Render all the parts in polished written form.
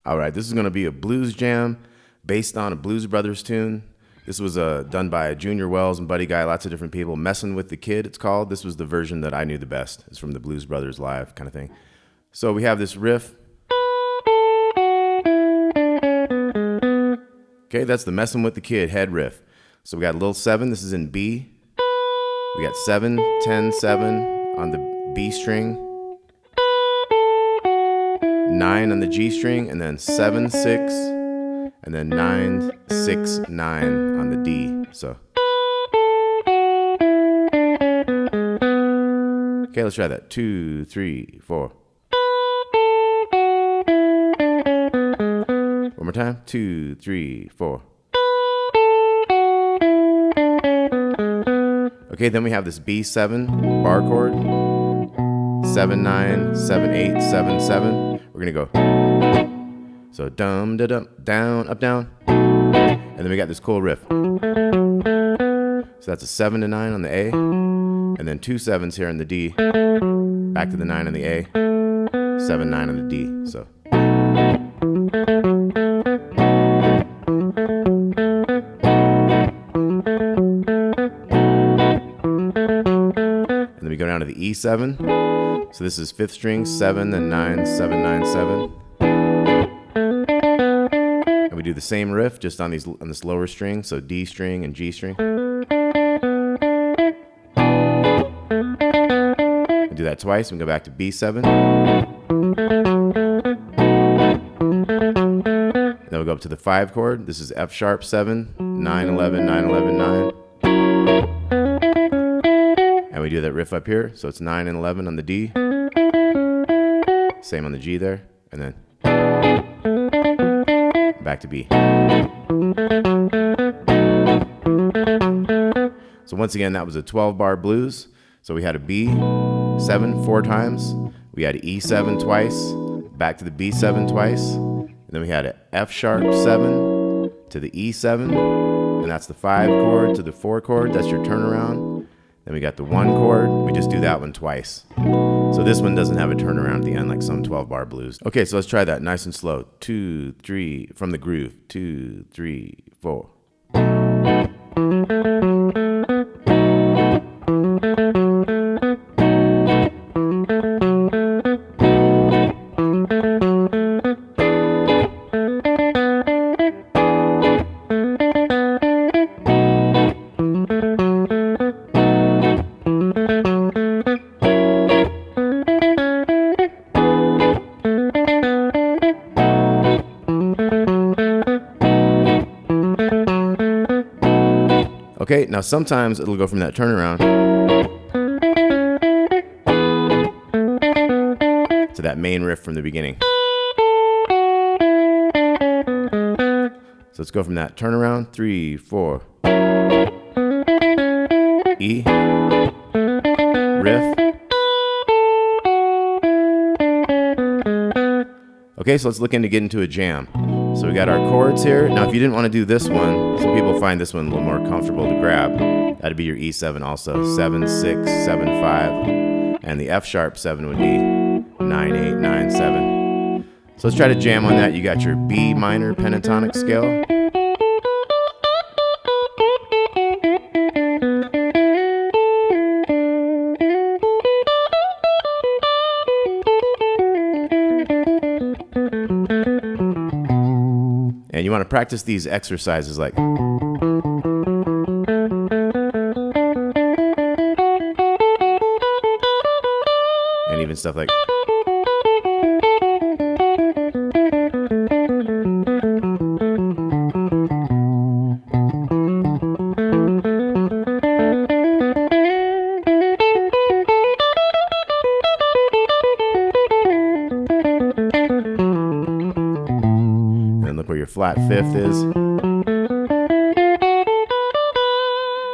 All right, this is going to be a blues jam based on a Blues Brothers tune. This was done by Junior Wells and Buddy Guy, lots of different people. Messin With The Kid, it's called. This was the version that I knew the best. It's from the Blues Brothers Live kind of thing. So we have this riff. Okay, that's the Messin With The Kid head riff. So we got a little 7. This is in B. We got 7, 10, 7 on the B string. 9 on the G string, and then 7, 6, and then 9, 6, 9 on the D. So, okay, let's try that. 2, 3, 4. One more time. 2, 3, 4. Okay, then we have this B7 bar chord. 7, 9, 7, 8, 7, 7. We're gonna go. So dum da dum, down, up, down. And then we got this cool riff. So that's a 7 to 9 on the A. And then 2 7s here on the D. Back to the 9 on the A. 7, 9 on the D. So. And then we go down to the E7. So this is 5th string, 7, then 9, 7, 9, 7. And we do the same riff just on this lower string, so D string and G string. And do that twice, and we go back to B7. Then we go up to the 5 chord. This is F sharp 7, 9, 11, 9, 11, 9. And we do that riff up here, so it's 9 and 11 on the D. Same on the G there, and then back to B. So once again, that was a 12-bar blues. So we had a B7 4 times. We had E7 twice, back to the B7 twice. And then we had an F sharp 7 to the E7. And that's the 5 chord to the 4 chord. That's your turnaround. Then we got the 1 chord. We just do that one twice. So this one doesn't have a turnaround at the end like some 12-bar blues. Okay, so let's try that nice and slow. 2, 3, from the groove. 2, 3, 4. Okay, now sometimes it'll go from that turnaround to that main riff from the beginning. So let's go from that turnaround. 3, 4. E. Riff. Okay, so let's look into getting into a jam. So we got our chords here. Now, if you didn't want to do this one, some people find this one a little more comfortable to grab. That'd be your E7 also. 7, 6, 7, 5. And the F sharp 7 would be 9, 8, 9, 7. So let's try to jam on that. You got your B minor pentatonic scale. And you want to practice these exercises like. And even stuff like. Where your flat 5th is.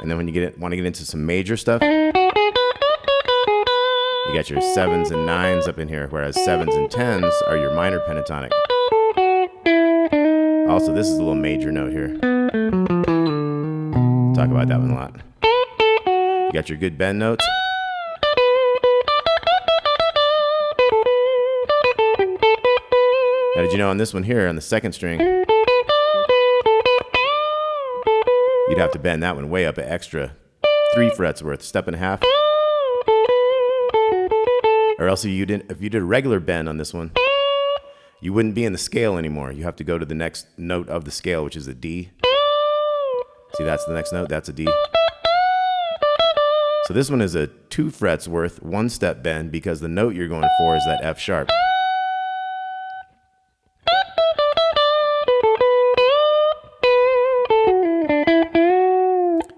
And then when you want to get into some major stuff, you got your 7s and 9s up in here, whereas 7s and 10s are your minor pentatonic. Also, this is a little major note here. Talk about that one a lot. You got your good bend notes. Now, did you know on this one here, on the second string, you'd have to bend that one way up an extra 3 frets worth, step and a half. Or else if you did a regular bend on this one, you wouldn't be in the scale anymore. You have to go to the next note of the scale, which is a D. See, that's the next note, that's a D. So this one is a 2 frets worth, 1 step bend, because the note you're going for is that F sharp.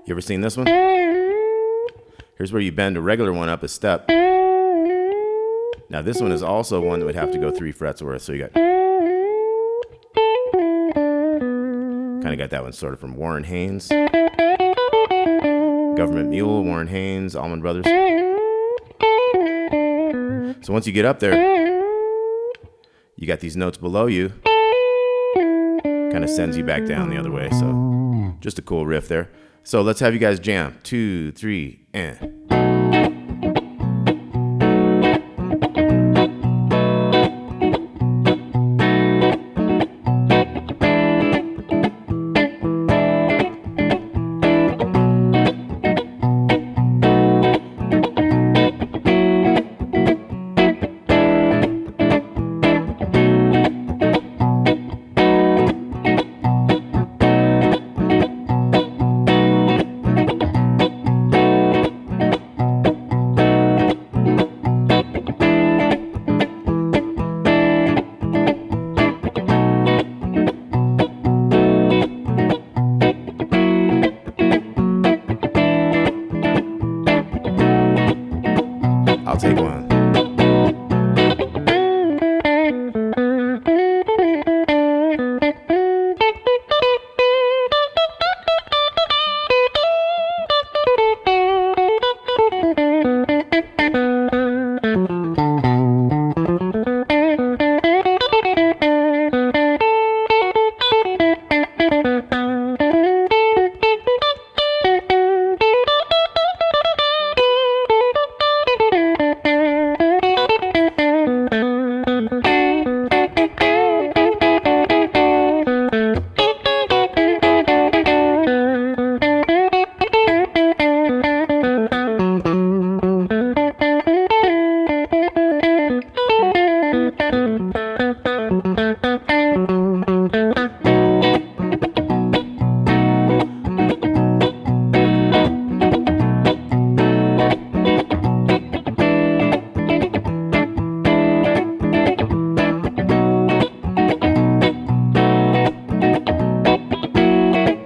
You ever seen this one? Here's where you bend a regular one up a step. Now this one is also one that would have to go 3 frets worth. So you got, kind of got that one sort of from Warren Haynes. Government Mule, Warren Haynes, Allman Brothers. So once you get up there, you got these notes below you. Kind of sends you back down the other way. So just a cool riff there. So let's have you guys jam. 2, 3, and. I'll take one.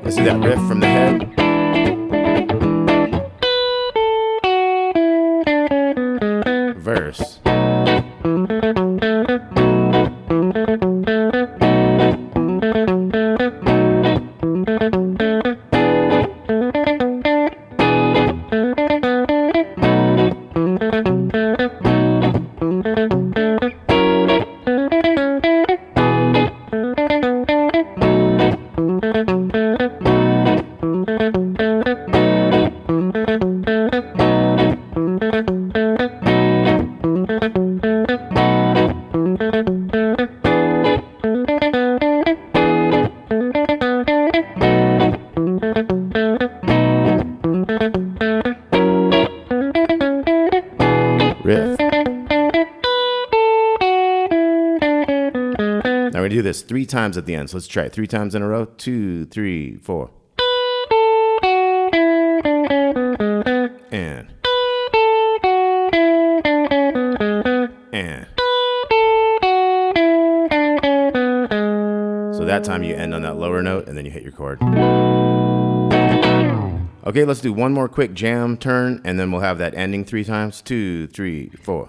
See that riff from the head? Verse. Riff. Now we're gonna do this 3 times at the end. So let's try it 3 times in a row. 2, 3, 4. And. So that time you end on that lower note and then you hit your chord. Okay, let's do one more quick jam turn and then we'll have that ending 3 times. 2, 3, 4.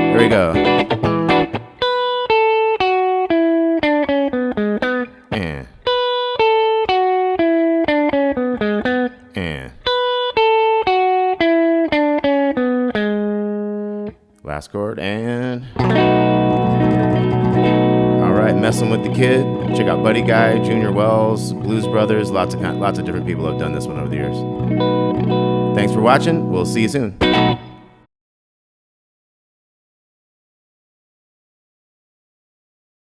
Here we go. And. last chord, and all right, Messin With The Kid. Check out Buddy Guy, Junior Wells, Blues Brothers. Lots of different people have done this one over the years. Thanks for watching. We'll see you soon.